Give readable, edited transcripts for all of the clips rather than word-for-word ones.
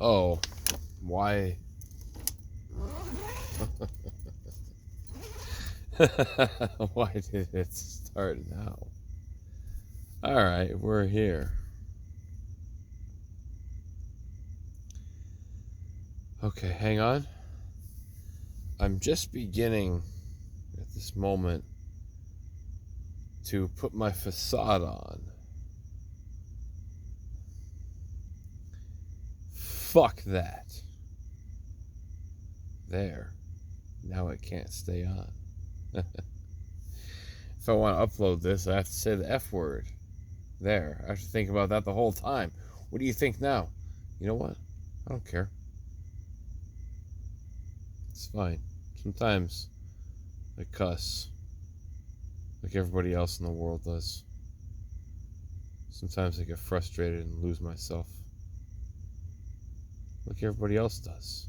Oh, why? Why did it start now? Alright, we're here. Okay, hang on. I'm just beginning at this moment to put my facade on. Fuck that. There. Now it can't stay on. If I want to upload this, I have to say the F word. There. I have to think about that the whole time. What do you think now? You know what? I don't care. It's fine. Sometimes I cuss like everybody else in the world does. Sometimes I get frustrated and lose myself like everybody else does.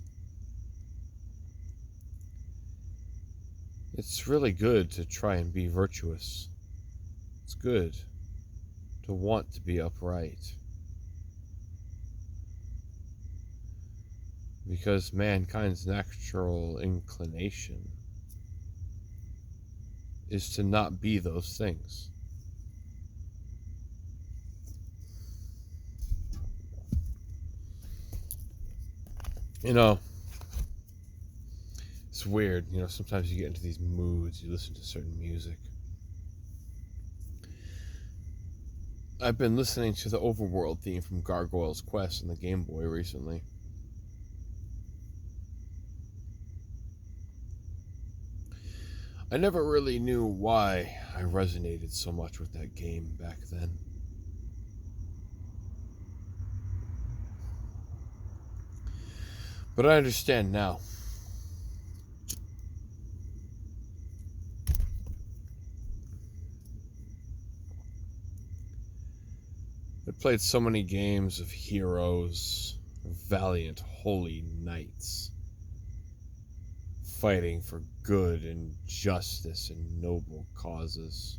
It's really good to try and be virtuous. It's good to want to be upright. Because mankind's natural inclination is to not be those things. You know, it's weird. You know, sometimes you get into these moods, you listen to certain music. I've been listening to the Overworld theme from Gargoyle's Quest on the Game Boy recently. I never really knew why I resonated so much with that game back then. But I understand now. I played so many games of heroes, valiant, holy knights, fighting for good and justice and noble causes.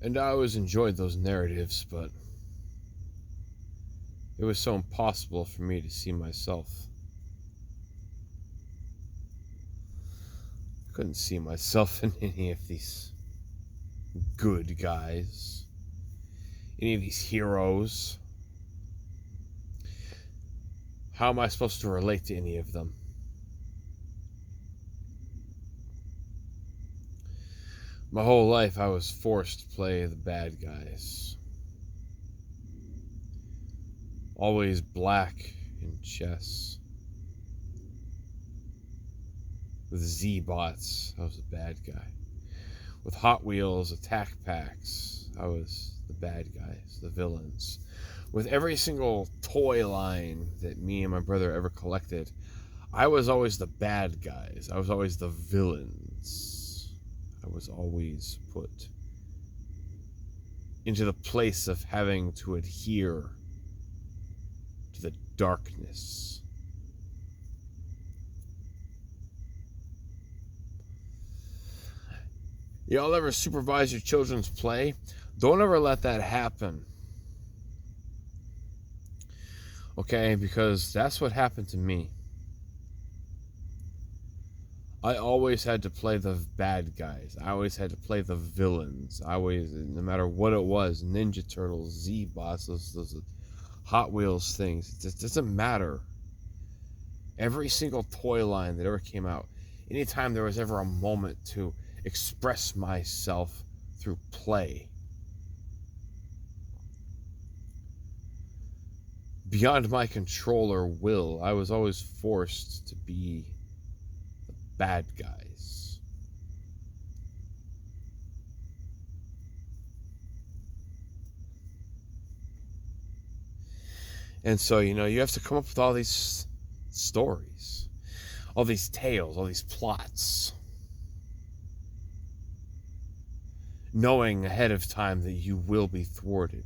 And I always enjoyed those narratives, but it was so impossible for me to see myself. I couldn't see myself in any of these good guys, any of these heroes. How am I supposed to relate to any of them? My whole life I was forced to play the bad guys. Always black in chess. With Z-Bots, I was the bad guy. With Hot Wheels attack packs, I was the bad guys, the villains. With every single toy line that me and my brother ever collected, I was always the bad guys. I was always the villains. I was always put into the place of having to adhere to the darkness. Y'all ever supervise your children's play? Don't ever let that happen. Okay, because that's what happened to me. I always had to play the bad guys. I always had to play the villains. I always, no matter what it was, Ninja Turtles, Z-Bots, those Hot Wheels things, it just doesn't matter. Every single toy line that ever came out, anytime there was ever a moment to express myself through play, beyond my control or will, I was always forced to be the bad guys. And so, you know, you have to come up with all these stories, all these tales, all these plots, knowing ahead of time that you will be thwarted,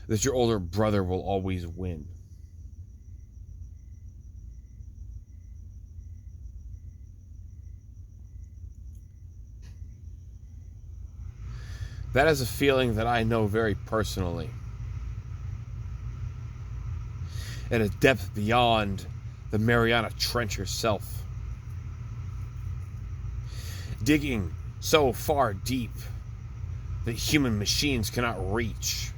that your older brother will always win. That is a feeling that I know very personally, at a depth beyond the Mariana Trench herself. Digging so far deep that human machines cannot reach,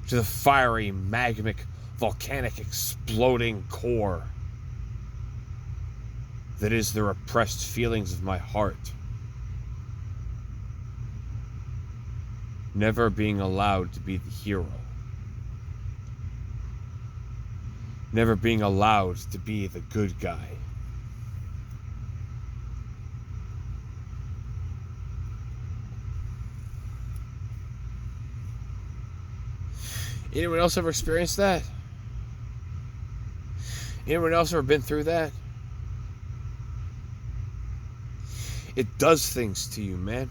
to the fiery, magmic, volcanic, exploding core that is the repressed feelings of my heart. Never being allowed to be the hero. Never being allowed to be the good guy. Anyone else ever experienced that? Anyone else ever been through that? It does things to you, man.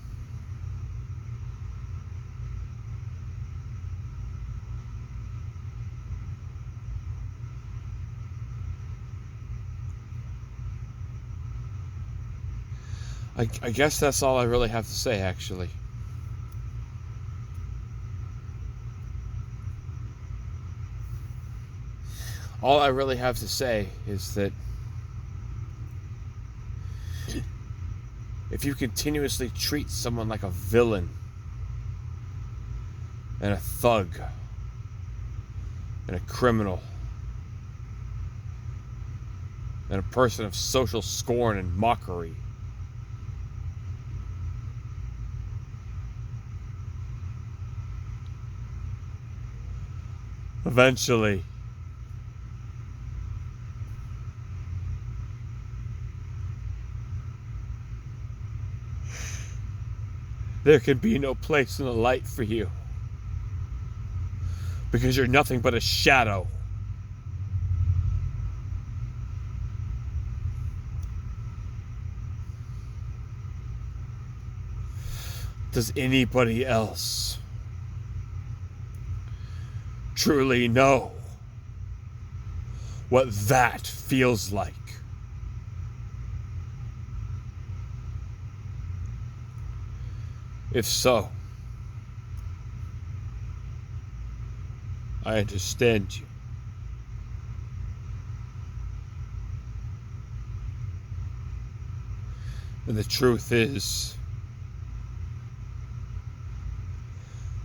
I guess that's all I really have to say, actually. All I really have to say is that if you continuously treat someone like a villain and a thug and a criminal and a person of social scorn and mockery, eventually there can be no place in the light for you, because you're nothing but a shadow. Does anybody else truly know what that feels like? If so, I understand you. And the truth is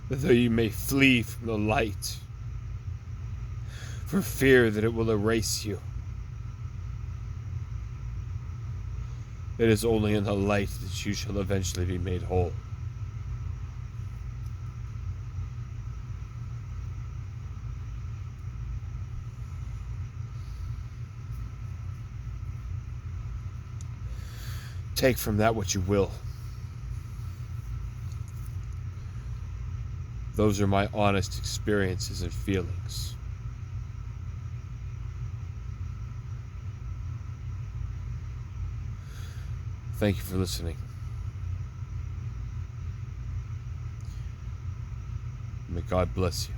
that though you may flee from the light for fear that it will erase you, it is only in the light that you shall eventually be made whole. Take from that what you will. Those are my honest experiences and feelings. Thank you for listening. May God bless you.